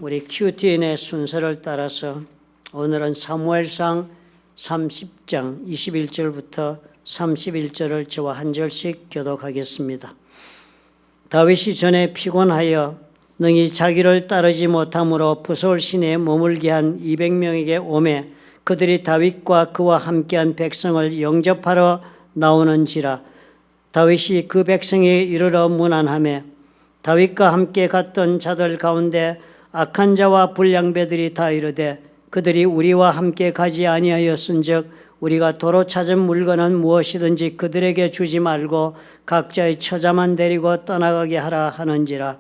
우리 QTN의 순서를 따라서 오늘은 사무엘상 30장 21절부터 31절을 저와 한 절씩 교독하겠습니다. 다윗이 전에 피곤하여 능히 자기를 따르지 못함으로 부솔 시내에 머물게 한 200명에게 오매 그들이 다윗과 그와 함께한 백성을 영접하러 나오는지라. 다윗이 그 백성에 이르러 문안하매 다윗과 함께 갔던 자들 가운데 악한 자와 불량배들이 다 이르되 그들이 우리와 함께 가지 아니하였은즉 우리가 도로 찾은 물건은 무엇이든지 그들에게 주지 말고 각자의 처자만 데리고 떠나가게 하라 하는지라.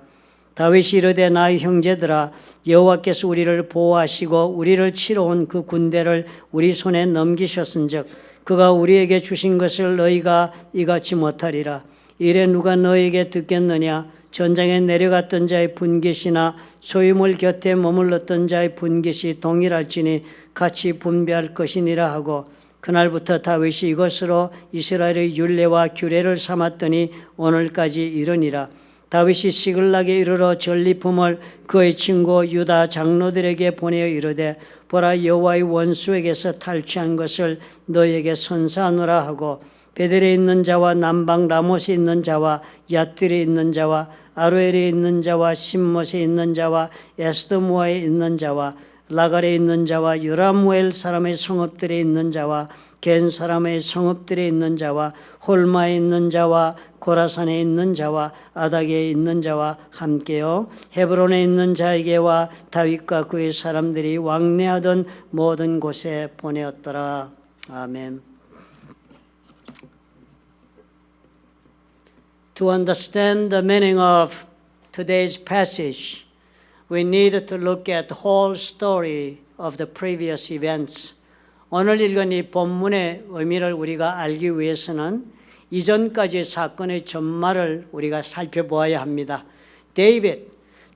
다윗이 이르되 나의 형제들아, 여호와께서 우리를 보호하시고 우리를 치러 온 그 군대를 우리 손에 넘기셨은즉 그가 우리에게 주신 것을 너희가 이같이 못하리라. 이래 누가 너희에게 듣겠느냐? 전장에 내려갔던 자의 분깃이나 소유물 곁에 머물렀던 자의 분깃이 동일할지니 같이 분배할 것이니라 하고, 그날부터 다윗이 이것으로 이스라엘의 율례와 규례를 삼았더니 오늘까지 이르니라. 다윗이 시글락에 이르러 전리품을 그의 친구 유다 장로들에게 보내어 이르되 보라, 여호와의 원수에게서 탈취한 것을 너희에게 선사하노라 하고, 베델에 있는 자와 남방 라못에 있는 자와 얏들에 있는 자와 아로엘에 있는 자와 신못에 있는 자와 에스더모아에 있는 자와 라갈에 있는 자와 여라무엘 사람의 성읍들에 있는 자와 겐 사람의 성읍들에 있는 자와 홀마에 있는 자와 고라산에 있는 자와 아닥에 있는 자와 함께요 헤브론에 있는 자에게와 다윗과 그의 사람들이 왕래하던 모든 곳에 보내었더라. 아멘. To understand the meaning of today's passage, we need to look at the whole story of the previous events. 오늘 읽은 이 본문의 의미를 우리가 알기 위해서는 이전까지 사건의 전말을 우리가 살펴보아야 합니다. David,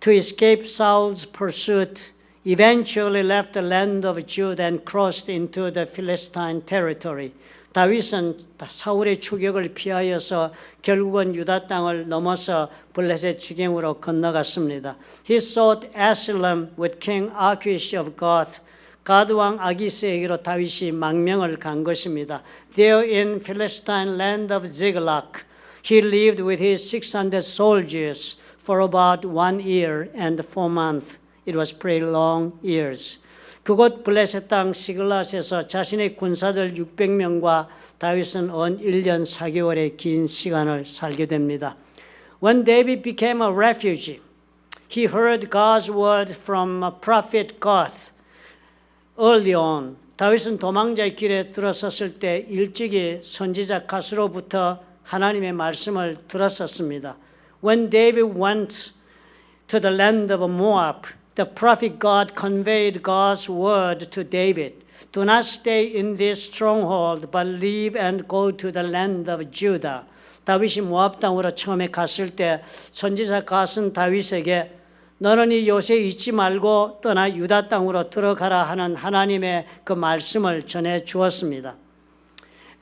to escape Saul's pursuit, eventually left the land of Judah and crossed into the Philistine territory. 다윗은 사울의 추격을 피하여서 결국은 유다 땅을 넘어서 블레셋 지경으로 건너갔습니다. He sought asylum with King Achish of Gath. 가드 왕 아기스에게로 다윗이 망명을 간 것입니다. There in Philistine land of Ziklag, he lived with his 600 soldiers for about 1 year and 4 months. It was pretty long years. 그곳 블레셋 땅 시글랏에서 자신의 군사들 600명과 다윗은 온 1년 4개월의 긴 시간을 살게 됩니다. When David became a refugee, he heard God's word from prophet Gad. Early on, 다윗은 도망자의 길에 들어섰을 때 일찍이 선지자 갓으로부터 하나님의 말씀을 들었었습니다. When David went to the land of Moab, the prophet God conveyed God's word to David. Do not stay in this stronghold, but leave and go to the land of Judah. 다윗이 모압 땅으로 처음에 갔을 때 선지자 갓은 다윗에게 너는 이 요새 잊지 말고 떠나 유다 땅으로 들어가라 하는 하나님의 그 말씀을 전해 주었습니다.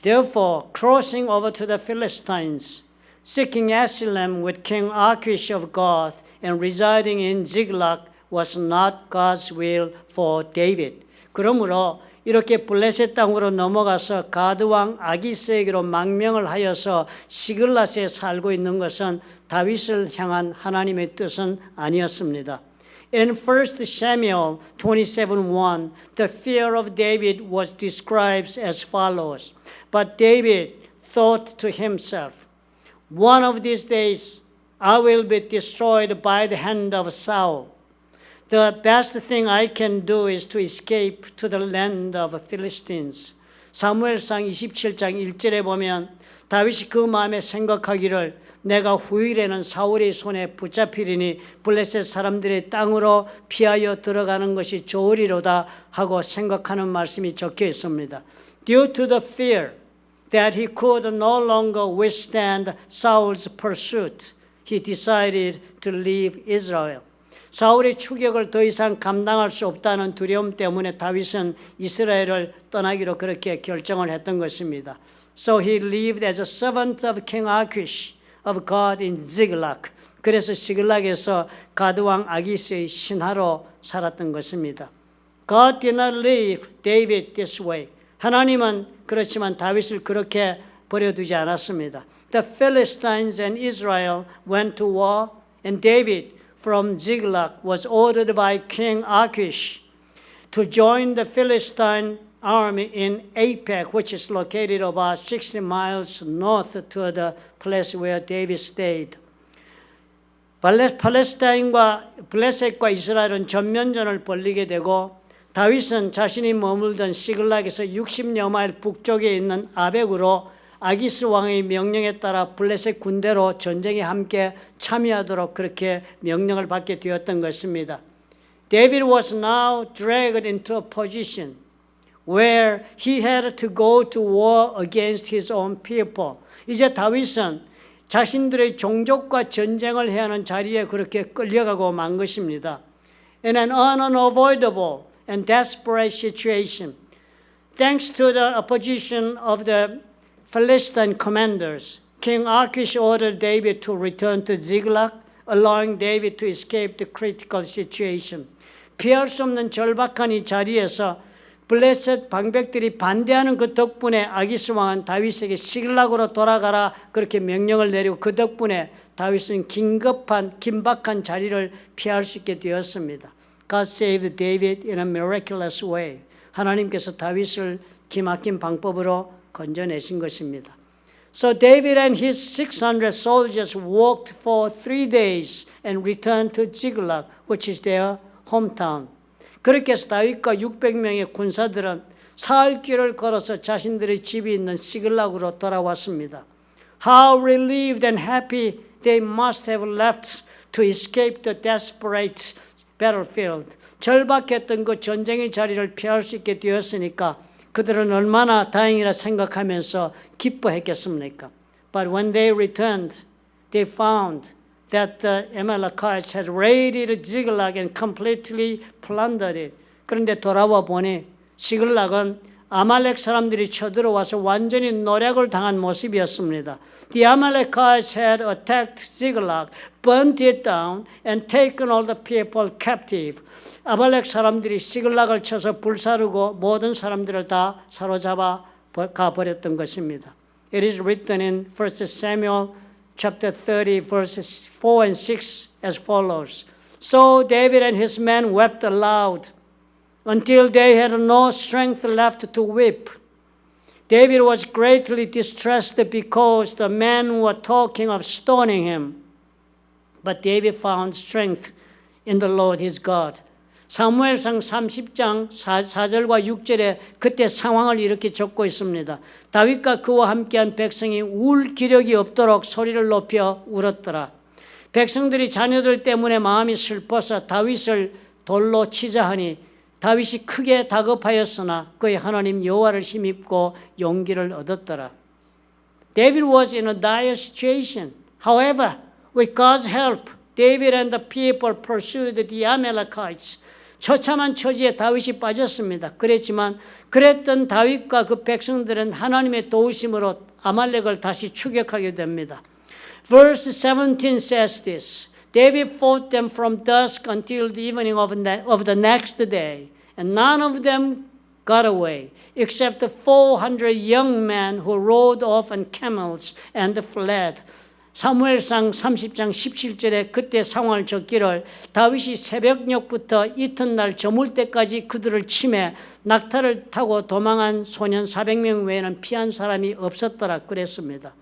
Therefore, crossing over to the Philistines, seeking asylum with King Achish of Gath and residing in Ziklag was not God's will for David. 그러므로 이렇게 블레셋 땅으로 넘어가서 가드 왕 아기스에게로 망명을 하여서 시글랏에 살고 있는 것은 다윗을 향한 하나님의 뜻은 아니었습니다. In 1 Samuel 27:1, the fear of David was described as follows. But David thought to himself, one of these days I will be destroyed by the hand of Saul. The best thing I can do is to escape to the land of Philistines. 사무엘상 27장 1절에 보면 다윗이 그 마음에 생각하기를 내가 후일에는 사울의 손에 붙잡히리니 블레셋 사람들의 땅으로 피하여 들어가는 것이 좋으리로다 하고 생각하는 말씀이 적혀 있습니다. Due to the fear that he could no longer withstand Saul's pursuit, he decided to leave Israel. 사울의 추격을 더 이상 감당할 수 없다는 두려움 때문에 다윗은 이스라엘을 떠나기로 그렇게 결정을 했던 것입니다. So he lived as a servant of King Achish of God in Ziklag. 그래서 시글락에서 가드왕 아기스의 신하로 살았던 것입니다. God did not leave David this way. 하나님은 그렇지만 다윗을 그렇게 버려두지 않았습니다. The Philistines and Israel went to war, and David from Ziklag was ordered by King Achish to join the Philistine army in Aphek, which is located about 60 miles north to the place where David stayed. 팔레스타인과 블레셋과 이스라엘은 전면전을 벌이게 되고 다윗은 자신이 머물던 시글락에서 60여 마일 북쪽에 있는 아벡으로 아기스 왕의 명령에 따라 블레셋 군대로 전쟁에 함께 참여하도록 그렇게 명령을 받게 되었던 것입니다. David was now dragged into a position where he had to go to war against his own people. 이제 다윗은 자신들의 종족과 전쟁을 해야 하는 자리에 그렇게 끌려가고 만 것입니다. In an unavoidable and desperate situation, thanks to the opposition of the Philistine commanders, King Achish ordered David to return to Ziklag, allowing David to escape the critical situation. 피할 수 없는 절박한 이 자리에서 블레셋 방백들이 반대하는 그 덕분에 아기스 왕은 다윗에게 시글락으로 돌아가라 그렇게 명령을 내리고 그 덕분에 다윗은 긴박한 자리를 피할 수 있게 되었습니다. God saved David in a miraculous way. 하나님께서 다윗을 기막힌 방법으로 건져내신 것입니다. So David and his 600 soldiers walked for 3 days and returned to Ziklag, which is their hometown. 그렇게 해서 다윗과 600명의 군사들은 사흘 길을 걸어서 자신들의 집이 있는 시글락으로 돌아왔습니다. How relieved and happy they must have left to escape the desperate battlefield. 절박했던 그 전쟁의 자리를 피할 수 있게 되었으니까 그들은 얼마나 다행이라 생각하면서 기뻐했겠습니까? But when they returned, they found that the Amalekites had raided Ziklag and completely plundered it. 그런데 돌아와 보니 시글락은 아말렉 사람들이 쳐들어와서 완전히 노략을 당한 모습이었습니다. The Amalekites had attacked Ziklag, burnt it down, and taken all the people captive. 아말렉 사람들이 시글락을 쳐서 불사르고 모든 사람들을 다 사로잡아 가버렸던 것입니다. It is written in 1 Samuel chapter 30, verses 4 and 6 as follows. So David and his men wept aloud until they had no strength left to weep. David was greatly distressed because the men were talking of stoning him. But David found strength in the Lord his God. 사무엘상 30장 4절과 6절에 그때 상황을 이렇게 적고 있습니다. 다윗과 그와 함께한 백성이 울 기력이 없도록 소리를 높여 울었더라. 백성들이 자녀들 때문에 마음이 슬퍼서 다윗을 돌로 치자 하니 다윗이 크게 다급하였으나 그의 하나님 여호와를 힘입고 용기를 얻었더라. David was in a dire situation. However, with God's help, David and the people pursued the Amalekites. 처참한 처지에 다윗이 빠졌습니다. 그랬던 다윗과 그 백성들은 하나님의 도우심으로 아말렉을 다시 추격하게 됩니다. Verse 17 says this. David fought them from dusk until the evening of the next day, and none of them got away, except 400 young men who rode off on camels and fled. 사무엘상 30장 17절에 그때 상황을 적기를 다윗이 새벽녘부터 이튿날 저물 때까지 그들을 치매 낙타를 타고 도망한 소년 400명 외에는 피한 사람이 없었더라 그랬습니다.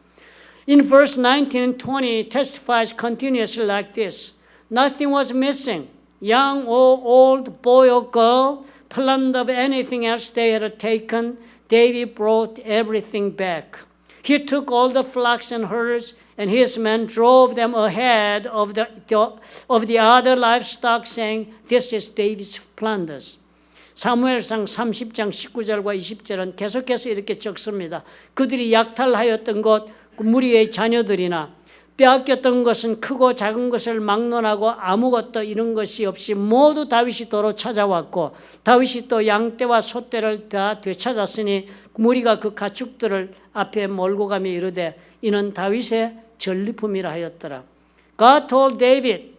In verse 19 and 20 testifies continuously like this. Nothing was missing. Young or old, boy or girl, plunder of anything else they had taken, David brought everything back. He took all the flocks and herds, and his men drove them ahead of the other livestock, saying, This is David's plunders. 사무엘상 30장 19절과 20절은 계속해서 이렇게 적습니다. 그들이 약탈하였던 것, 무리의 자녀들이나 빼앗겼던 것은 크고 작은 것을 막론하고 아무것도 이런 것이 없이 모두 다윗이 도로 찾아왔고 다윗이 또 양떼와 소떼를 다 되찾았으니 무리가 그 가축들을 앞에 몰고 가며 이르되 이는 다윗의 전리품이라 하였더라. God told David,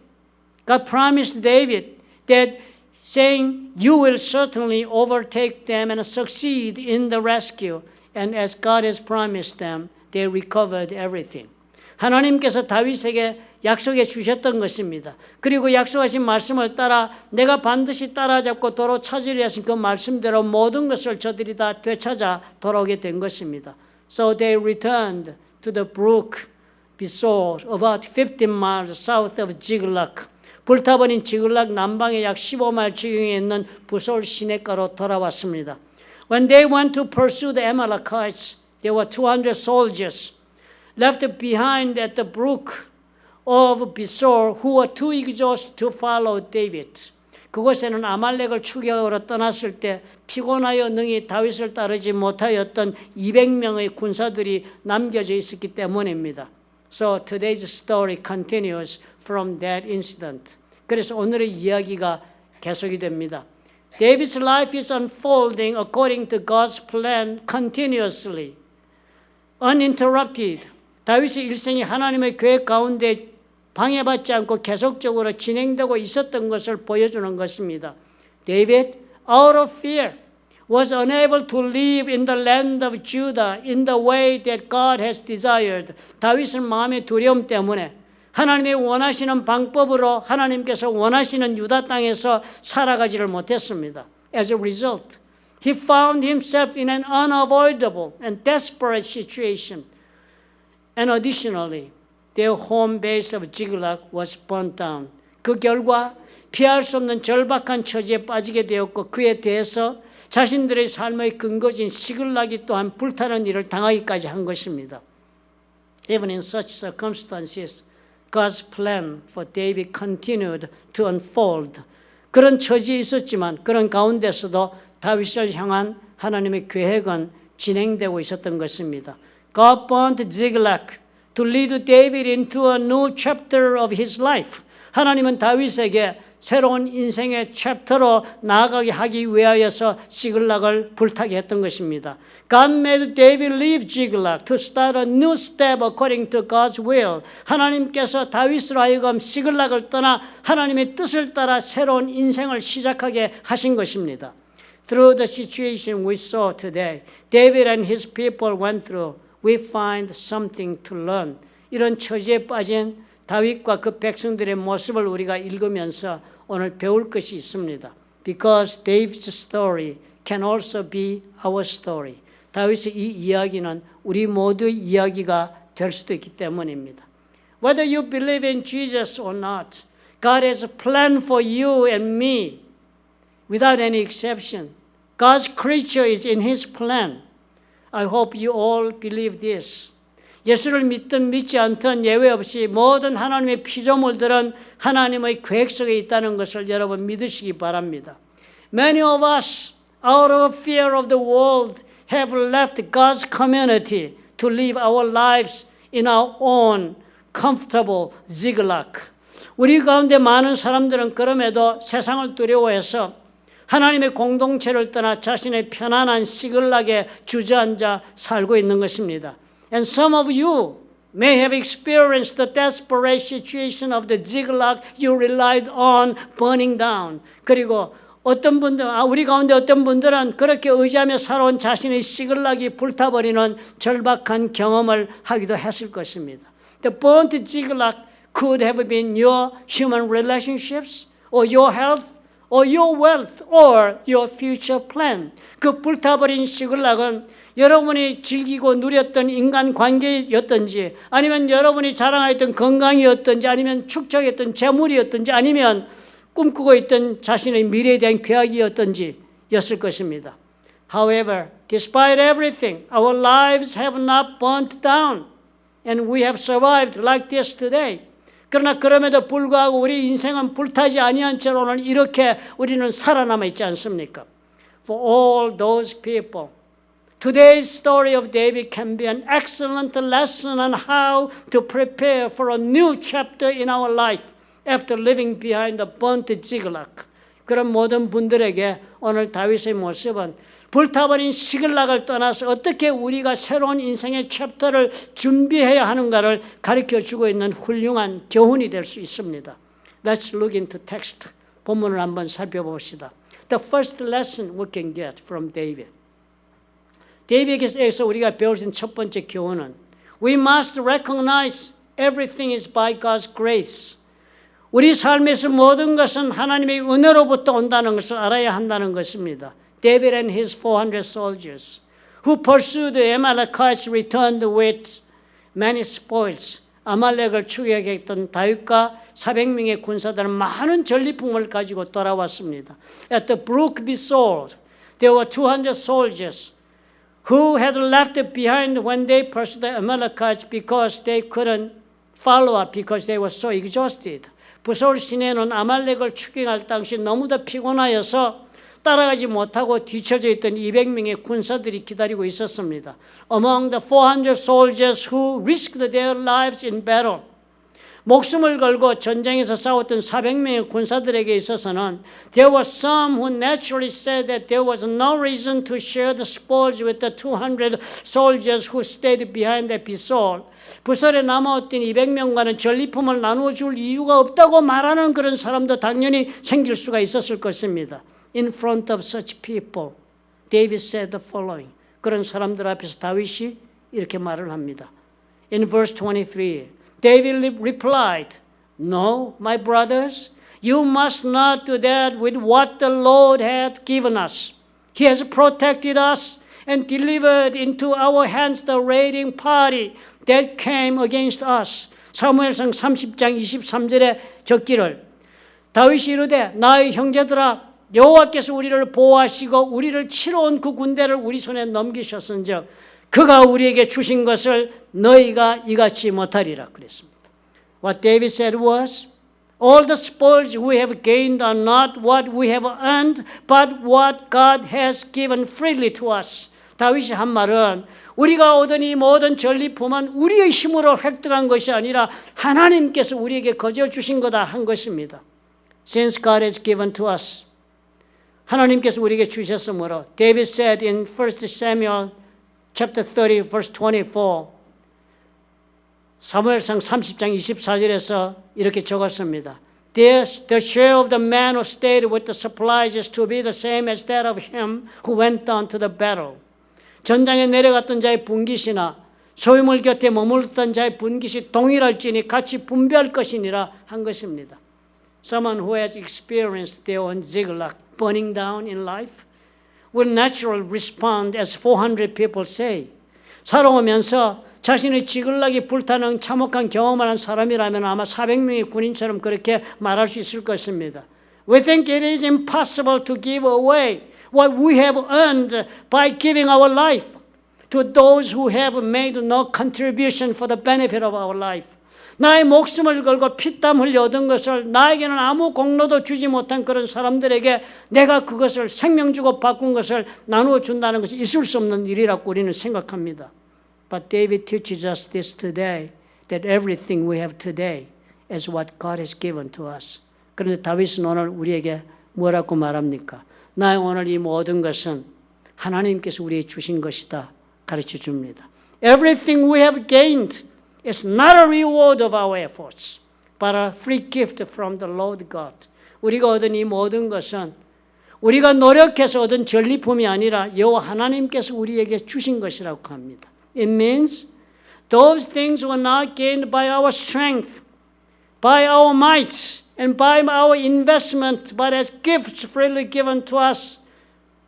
God promised David that saying, you will certainly overtake them and succeed in the rescue. And as God has promised them, they recovered everything. 하나님께서 다윗에게 약속해 주셨던 것입니다. 그리고 약속하신 말씀을 따라 내가 반드시 따라잡고 도로 찾으리 하신 그 말씀대로 모든 것을 저들이 다 되찾아 돌아오게 된 것입니다. So they returned to the brook Besor, about 15 miles south of Ziklag. 불타버린 지글락 남방에 약 15마일 지경에 있는 부솔 시내가로 돌아왔습니다. When they went to pursue the Amalekites, there were 200 soldiers left behind at the brook of Besor who were too exhausted to follow David. 그곳에는 아말렉을 추격하러 떠났을 때 피곤하여 능히 다윗을 따르지 못하였던 200명의 군사들이 남겨져 있었기 때문입니다. So today's story continues from that incident. 그래서 오늘의 이야기가 계속이 됩니다. David's life is unfolding according to God's plan continuously, uninterrupted. 다윗의 일생이 하나님의 계획 가운데 방해받지 않고 계속적으로 진행되고 있었던 것을 보여주는 것입니다. David, out of fear, was unable to live in the land of Judah in the way that God has desired. 다윗은 마음의 두려움 때문에 하나님이 원하시는 방법으로 하나님께서 원하시는 유다 땅에서 살아가지를 못했습니다. As a result, he found himself in an unavoidable and desperate situation. And additionally, their home base of Ziklag was burnt down. 그 결과 피할 수 없는 절박한 처지에 빠지게 되었고 그에 대해서 자신들의 삶의 근거지인 시글락이 또한 불타는 일을 당하기까지 한 것입니다. Even in such circumstances, God's plan for David continued to unfold. 그런 처지에 있었지만 그런 가운데서도 다윗을 향한 하나님의 계획은 진행되고 있었던 것입니다. God burnt Ziklag to lead David into a new chapter of his life. 하나님은 다윗에게 새로운 인생의 챕터로 나아가게 하기 위하여서 시글락을 불타게 했던 것입니다. God made David leave Ziklag to start a new step according to God's will. 하나님께서 다윗으로 하여금 시글락을 떠나 하나님의 뜻을 따라 새로운 인생을 시작하게 하신 것입니다. Through the situation we saw today, David and his people went through, we find something to learn. 이런 처지에 빠진 다윗과 그 백성들의 모습을 우리가 읽으면서 오늘 배울 것이 있습니다. Because David's story can also be our story. 다윗의 이 이야기는 우리 모두의 이야기가 될 수도 있기 때문입니다. Whether you believe in Jesus or not, God has a plan for you and me without any exception. God's creature is in His plan. I hope you all believe this. 예수를 믿든 믿지 않든 예외 없이 모든 하나님의 피조물들은 하나님의 계획 속에 있다는 것을 여러분 믿으시기 바랍니다. Many of us, out of fear of the world, have left God's community to live our lives in our own comfortable Ziklag. 우리 가운데 많은 사람들은 그럼에도 세상을 두려워해서 하나님의 공동체를 떠나 자신의 편안한 시글락에 주저앉아 살고 있는 것입니다. And some of you may have experienced the desperate situation of the Ziklag you relied on burning down. 그리고 어떤 분들, 우리 가운데 어떤 분들은 그렇게 의지하며 살아온 자신의 시글락이 불타버리는 절박한 경험을 하기도 했을 것입니다. The burnt Ziklag could have been your human relationships or your health or your wealth or your future plan. 그 불타버린 시글락은 여러분이 즐기고 누렸던 인간관계였든지 아니면 여러분이 자랑했던 건강이었든지 아니면 축적했던 재물이었든지 아니면 꿈꾸고 있던 자신의 미래에 대한 계획이었든지 였을 것입니다. However, despite everything, our lives have not burnt down and we have survived like this today. 그러나 그럼에도 불구하고 우리 인생은 불타지 아니한 채로 오늘 이렇게 우리는 살아남아 있지 않습니까? For all those people, today's story of David can be an excellent lesson on how to prepare for a new chapter in our life after living behind the burnt Ziklag. 그런 모든 분들에게 오늘 다윗의 모습은 불타버린 시글락을 떠나서 어떻게 우리가 새로운 인생의 챕터를 준비해야 하는가를 가르쳐주고 있는 훌륭한 교훈이 될 수 있습니다. Let's look into text. 본문을 한번 살펴봅시다. The first lesson we can get from David. 데이비드에게서 우리가 배울 수 있는 첫 번째 교훈은 We must recognize everything is by God's grace. 우리 삶에서 모든 것은 하나님의 은혜로부터 온다는 것을 알아야 한다는 것입니다. David and his 400 soldiers who pursued the Amalekites returned with many spoils. 아말렉을 추격했던 다윗과 400명의 군사들은 많은 전리품을 가지고 돌아왔습니다. At the brook Besor, there were 200 soldiers who had left behind when they pursued the Amalekites because they couldn't follow up because they were so exhausted. 부솔 시내는 아말렉을 추격할 당시 너무도 피곤하여서 따라가지 못하고 뒤처져 있던 200명의 군사들이 기다리고 있었습니다. Among the 400 soldiers who risked their lives in battle, 목숨을 걸고 전쟁에서 싸웠던 400명의 군사들에게 있어서는 there were some who naturally said that there was no reason to share the spoils with the 200 soldiers who stayed behind at Besor. 부설에 남아있던 200명과는 전리품을 나누어 줄 이유가 없다고 말하는 그런 사람도 당연히 생길 수가 있었을 것입니다. In front of such people, David said the following. 그런 사람들 앞에서 다윗이 이렇게 말을 합니다. In verse 23, David replied, No, my brothers, you must not do that with what the Lord had given us. He has protected us and delivered into our hands the raiding party that came against us. 사무엘상 30장 23절에 적기를 다윗이 이르되 나의 형제들아 여호와께서 우리를 보호하시고 우리를 치러 온 그 군대를 우리 손에 넘기셨은즉 그가 우리에게 주신 것을 너희가 이같이 못하리라 그랬습니다. What David said was, all the spoils we have gained are not what we have earned, but what God has given freely to us. 다윗이 한 말은 우리가 얻은 이 모든 전리품은 우리의 힘으로 획득한 것이 아니라 하나님께서 우리에게 거저 주신 거다 한 것입니다. Since God has given to us, 하나님께서 우리에게 주셨으므로 David said in 1 Samuel chapter 30 verse 24 사무엘상 30장 24절에서 이렇게 적었습니다. The share of the man who stayed with the supplies is to be the same as that of him who went down to the battle. 전장에 내려갔던 자의 분깃이나 소유물 곁에 머물렀던 자의 분깃이 동일할지니 같이 분배할 것이니라 한 것입니다. Someone who has experienced their own zigzag burning down in life will naturally respond as 400 people say. 살아오면서 자신의 지글락이 불타는 참혹한 경험을 한 사람이라면 아마 400명의 군인처럼 그렇게 말할 수 있을 것입니다. We think it is impossible to give away what we have earned by giving our life to those who have made no contribution for the benefit of our life. 나의 목숨을 걸고 피땀 흘려 얻은 것을 나에게는 아무 공로도 주지 못한 그런 사람들에게 내가 그것을 생명 주고 바꾼 것을 나누어 준다는 것이 있을 수 없는 일이라고 우리는 생각합니다. But David teaches us this today, that everything we have today is what God has given to us. 그런데 다윗은 오늘 우리에게 뭐라고 말합니까? 나의 오늘 이 모든 것은 하나님께서 우리에게 주신 것이다 가르쳐 줍니다. Everything we have gained is not a reward of our efforts, but a free gift from the Lord God. 우리가 얻은 이 모든 것은 우리가 노력해서 얻은 전리품이 아니라 여호와 하나님께서 우리에게 주신 것이라고 합니다. It means those things were not gained by our strength, by our might, and by our investment, but as gifts freely given to us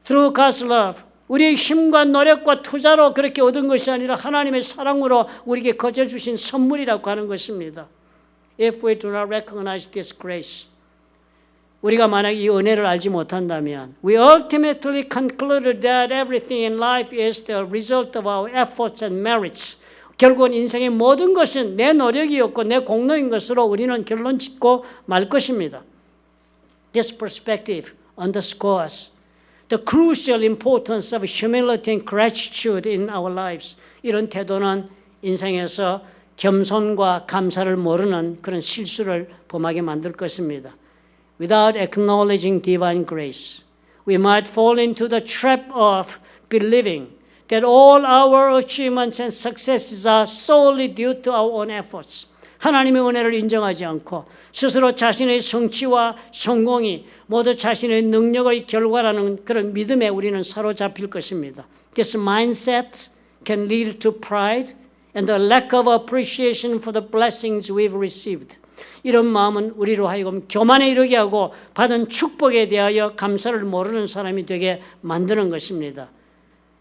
through God's love. 우리의 힘과 노력과 투자로 그렇게 얻은 것이 아니라 하나님의 사랑으로 우리에게 거저 주신 선물이라고 하는 것입니다. If we do not recognize this grace, 우리가 만약 이 은혜를 알지 못한다면 we ultimately conclude that everything in life is the result of our efforts and merits. 결국은 인생의 모든 것은 내 노력이었고 내 공로인 것으로 우리는 결론 짓고 말 것입니다. This perspective underscores the crucial importance of humility and gratitude in our lives. 이런 태도는 인생에서 겸손과 감사를 모르는 그런 실수를 범하게 만들 것입니다. without acknowledging divine grace. We might fall into the trap of believing that all our achievements and successes are solely due to our own efforts. 하나님의 은혜를 인정하지 않고 스스로 자신의 성취와 성공이 모두 자신의 능력의 결과라는 그런 믿음에 우리는 사로잡힐 것입니다. This mindset can lead to pride and the lack of appreciation for the blessings we've received. 이런 마음은 우리로 하여금 교만에 이르게 하고 받은 축복에 대하여 감사를 모르는 사람이 되게 만드는 것입니다.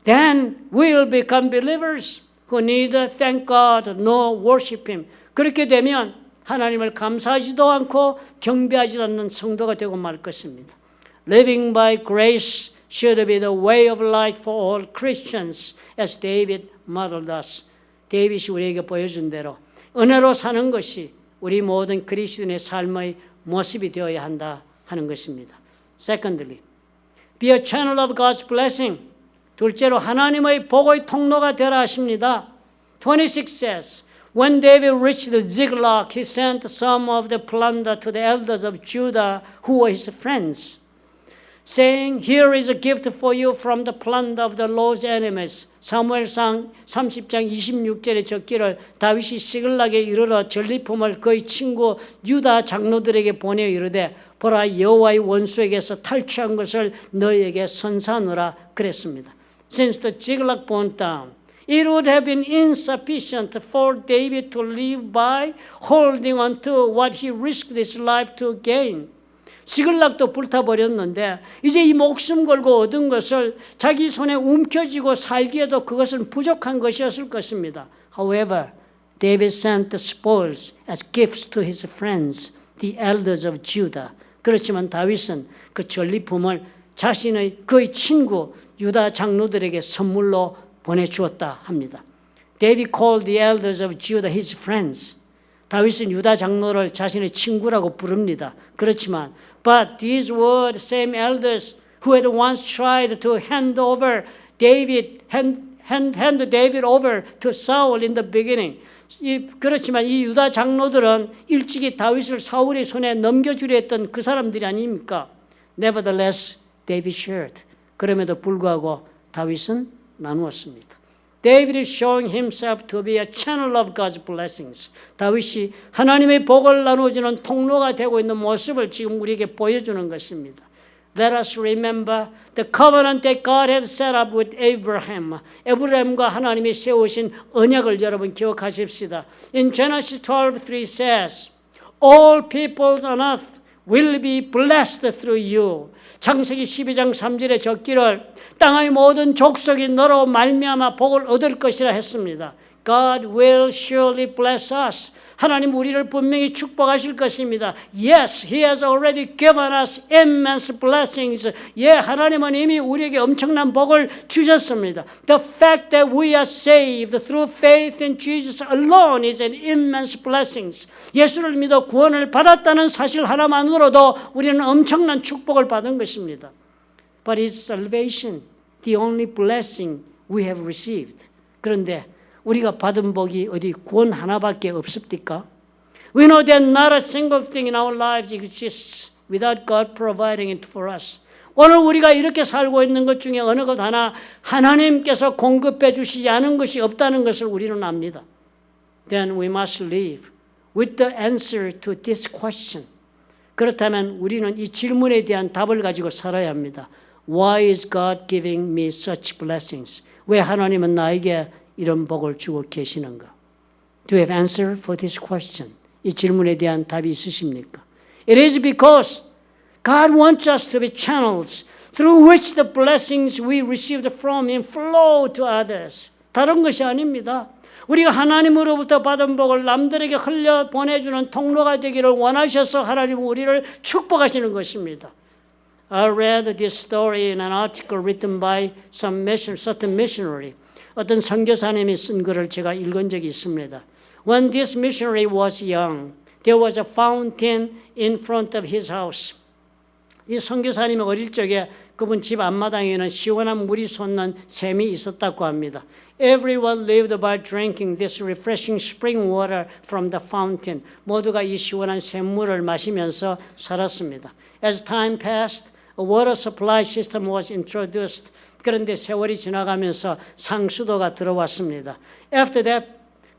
Then we'll become believers who neither thank God nor worship Him. 그렇게 되면 하나님을 감사하지도 않고 경배하지 않는 성도가 되고 말 것입니다. Living by grace should be the way of life for all Christians, as David modeled us. 데이빗이 우리에게 보여준 대로 은혜로 사는 것이 우리 모든 그리스도인의 삶의 모습이 되어야 한다 하는 것입니다. Secondly, be a channel of God's blessing. 둘째로 하나님의 복의 통로가 되라 하십니다. 26 says, When David reached Ziklag, he sent some of the plunder to the elders of Judah who were his friends, saying, Here is a gift for you from the plunder of the Lord's enemies. 사무엘상 30장 26절에 적기를 다윗이 시글락에 이르러 전리품을 그의 친구 유다 장로들에게 보내어 이르되 보라 여호와의 원수에게서 탈취한 것을 너희에게 선사하노라 그랬습니다. Since the Ziklag burned down, it would have been insufficient for David to live by holding on to what he risked his life to gain. 시글락도 불타버렸는데 이제 이 목숨 걸고 얻은 것을 자기 손에 움켜쥐고 살기에도 그것은 부족한 것이었을 것입니다. However, David sent the spoils as gifts to his friends, the elders of Judah. 그렇지만 다윗은 그 전리품을 자신의 그의 친구 유다 장로들에게 선물로 보내주었다 합니다. David called the elders of Judah his friends. 다윗은 유다 장로를 자신의 친구라고 부릅니다. 그렇지만 But these were the same elders who had once tried to hand David over to Saul in the beginning. 그렇지만 이 유다 장로들은 일찍이 다윗을 사울의 손에 넘겨주려 했던 그 사람들이 아닙니까? Nevertheless, David shared. 그럼에도 불구하고 다윗은 나누었습니다. David is showing himself to be a channel of God's blessings. 다윗이 하나님의 복을 나누어주는 통로가 되고 있는 모습을 지금 우리에게 보여주는 것입니다. Let us remember the covenant that God had set up with Abraham. 에브라임과 하나님이 세우신 언약을 여러분 기억하십시다. In Genesis 12:3 says, All peoples on earth will be blessed through you. 창세기 12장 3절에 적기를 땅의 모든 족속이 너로 말미암아 복을 얻을 것이라 했습니다. God will surely bless us. 하나님 우리를 분명히 축복하실 것입니다. Yes, He has already given us immense blessings. 예, 하나님은 이미 우리에게 엄청난 복을 주셨습니다. The fact that we are saved through faith in Jesus alone is an immense blessing. 예수를 믿어 구원을 받았다는 사실 하나만으로도 우리는 엄청난 축복을 받은 것입니다. But is salvation the only blessing we have received? 그런데 우리가 받은 복이 어디 구원 하나밖에 없습니까? We know that not a single thing in our lives exists without God providing it for us. 오늘 우리가 이렇게 살고 있는 것 중에 어느 것 하나 하나님께서 공급해 주시지 않은 것이 없다는 것을 우리는 압니다. Then we must live with the answer to this question. 그렇다면 우리는 이 질문에 대한 답을 가지고 살아야 합니다. Why is God giving me such blessings? 왜 하나님은 나에게 이런 복을 주고 계시는가? Do you have answer for this question? 이 질문에 대한 답이 있으십니까? It is because God wants us to be channels through which the blessings we received from Him flow to others. 다른 것이 아닙니다. 우리가 하나님으로부터 받은 복을 남들에게 흘려 보내주는 통로가 되기를 원하셔서 하나님은 우리를 축복하시는 것입니다. I read this story in an article written by certain missionary. 어떤 선교사님이 쓴 글을 제가 읽은 적이 있습니다. When this missionary was young, there was a fountain in front of his house. 이 선교사님이 어릴 적에 그분 집 앞마당에는 시원한 물이 솟는 샘이 있었다고 합니다. Everyone lived by drinking this refreshing spring water from the fountain. 모두가 이 시원한 샘물을 마시면서 살았습니다. As time passed, a water supply system was introduced. 그런데 세월이 지나가면서 상수도가 들어왔습니다. After that,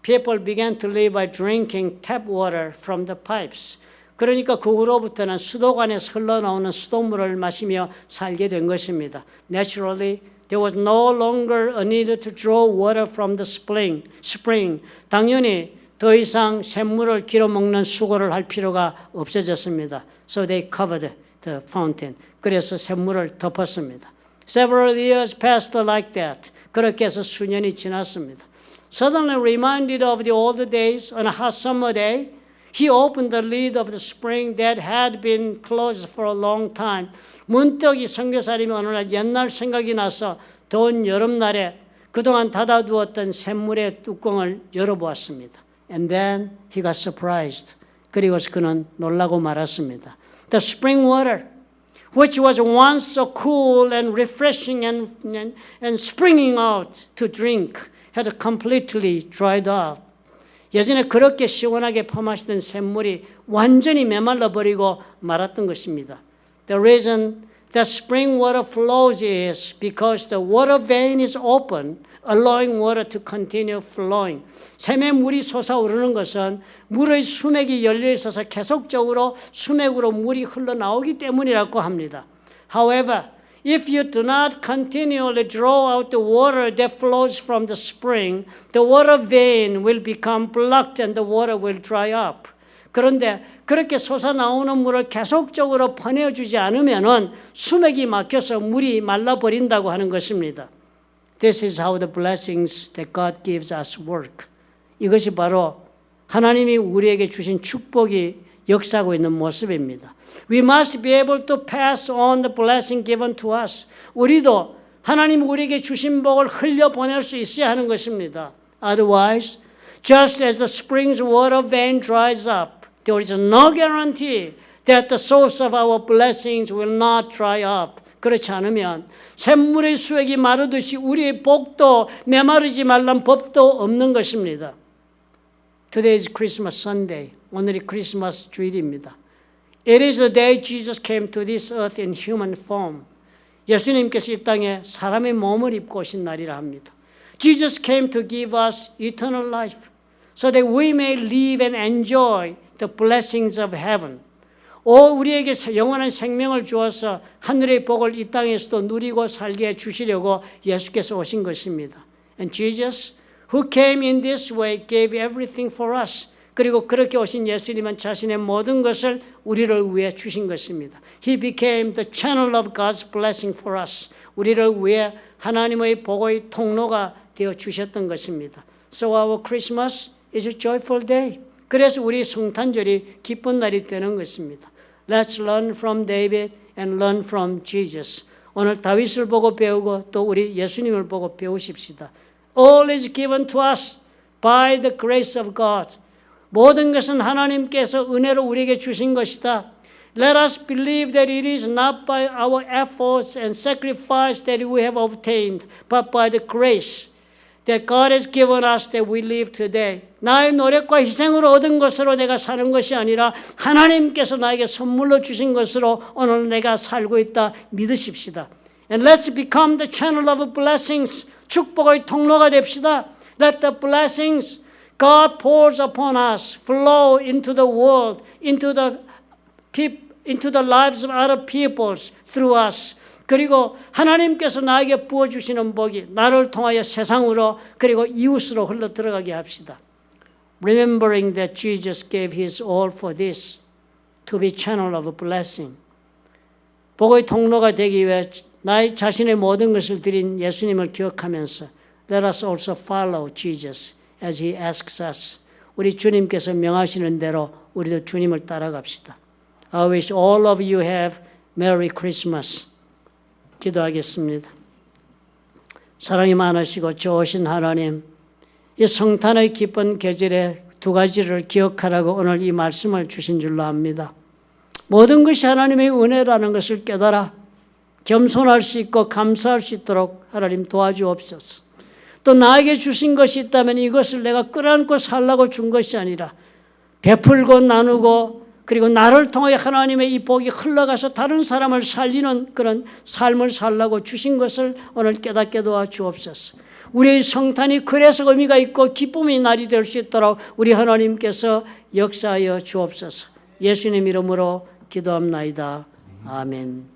people began to live by drinking tap water from the pipes. 그러니까 그 후로부터는 수도관에서 흘러나오는 수돗물을 마시며 살게 된 것입니다. Naturally, there was no longer a need to draw water from the spring. 당연히 더 이상 샘물을 길어먹는 수고를 할 필요가 없어졌습니다. So they covered the fountain. 그래서 샘물을 덮었습니다. Several years passed like that. 그렇게 해서 수년이 지났습니다. Suddenly reminded of the old days, on a hot summer day, he opened the lid of the spring that had been closed for a long time. 문득 이 선교사님이 어느 날 옛날 생각이 나서 더운 여름날에 그동안 닫아두었던 샘물의 뚜껑을 열어보았습니다. And then he got surprised. 그리고 그는 놀라고 말았습니다. The spring water, which was once so cool and refreshing and springing out to drink, had completely dried up. 예전에 그렇게 시원하게 퍼마시던 샘물이 완전히 메말라 버리고 말았던 것입니다. The reason that spring water flows is because the water vein is open, allowing water to continue flowing. 샘의 물이 솟아오르는 것은 물의 수맥이 열려 있어서 계속적으로 수맥으로 물이 흘러나오기 때문이라고 합니다. However, if you do not continually draw out the water that flows from the spring, the water vein will become blocked and the water will dry up. 그런데 그렇게 솟아나오는 물을 계속적으로 퍼내어주지 않으면 수맥이 막혀서 물이 말라버린다고 하는 것입니다. This is how the blessings that God gives us work. 이것이 바로 하나님이 우리에게 주신 축복이 역사하고 있는 모습입니다. We must be able to pass on the blessing given to us. 우리도 하나님 우리에게 주신 복을 흘려보낼 수 있어야 하는 것입니다. Otherwise, just as the spring's water vein dries up, there is no guarantee that the source of our blessings will not dry up. 그렇지 않으면 샘물의 수액이 마르듯이 우리의 복도 메마르지 말란 법도 없는 것입니다. Today is Christmas Sunday. 오늘이 크리스마스 주일입니다. It is the day Jesus came to this earth in human form. 예수님께서 이 땅에 사람의 몸을 입고 오신 날이라 합니다. Jesus came to give us eternal life so that we may live and enjoy the blessings of heaven. 우리에게 영원한 생명을 주어서 하늘의 복을 이 땅에서도 누리고 살게 해주시려고 예수께서 오신 것입니다. And Jesus, who came in this way, gave everything for us. 그리고 그렇게 오신 예수님은 자신의 모든 것을 우리를 위해 주신 것입니다. He became the channel of God's blessing for us. 우리를 위해 하나님의 복의 통로가 되어 주셨던 것입니다. So our Christmas is a joyful day. 그래서 우리 성탄절이 기쁜 날이 되는 것입니다. Let's learn from David and learn from Jesus. 오늘 다윗을 보고 배우고 또 우리 예수님을 보고 배우십시다. All is given to us by the grace of God. 모든 것은 하나님께서 은혜로 우리에게 주신 것이다. Let us believe that it is not by our efforts and sacrifice that we have obtained, but by the grace that God has given us that we live today. 나의 노력과 희생으로 얻은 것으로 내가 사는 것이 아니라 하나님께서 나에게 선물로 주신 것으로 오늘 내가 살고 있다 믿으십시다. And let's become the channel of blessings. 축복의 통로가 됩시다. Let the blessings God pours upon us flow into the world, into the lives of other peoples through us. 그리고 하나님께서 나에게 부어주시는 복이 나를 통하여 세상으로 그리고 이웃으로 흘러 들어가게 합시다. Remembering that Jesus gave His all for this, to be channel of blessing. 복의 통로가 되기 위해 나의 자신의 모든 것을 드린 예수님을 기억하면서 Let us also follow Jesus as He asks us. 우리 주님께서 명하시는 대로 우리도 주님을 따라갑시다. I wish all of you have Merry Christmas. 기도하겠습니다. 사랑이 많으시고 좋으신 하나님, 이 성탄의 기쁜 계절에 두 가지를 기억하라고 오늘 이 말씀을 주신 줄로 압니다. 모든 것이 하나님의 은혜라는 것을 깨달아 겸손할 수 있고 감사할 수 있도록 하나님 도와주옵소서. 또 나에게 주신 것이 있다면 이것을 내가 끌어안고 살라고 준 것이 아니라 베풀고 나누고 그리고 나를 통하여 하나님의 이 복이 흘러가서 다른 사람을 살리는 그런 삶을 살라고 주신 것을 오늘 깨닫게 도와주옵소서. 우리의 성탄이 그래서 의미가 있고 기쁨의 날이 될 수 있도록 우리 하나님께서 역사하여 주옵소서. 예수님 이름으로 기도합나이다. 아멘.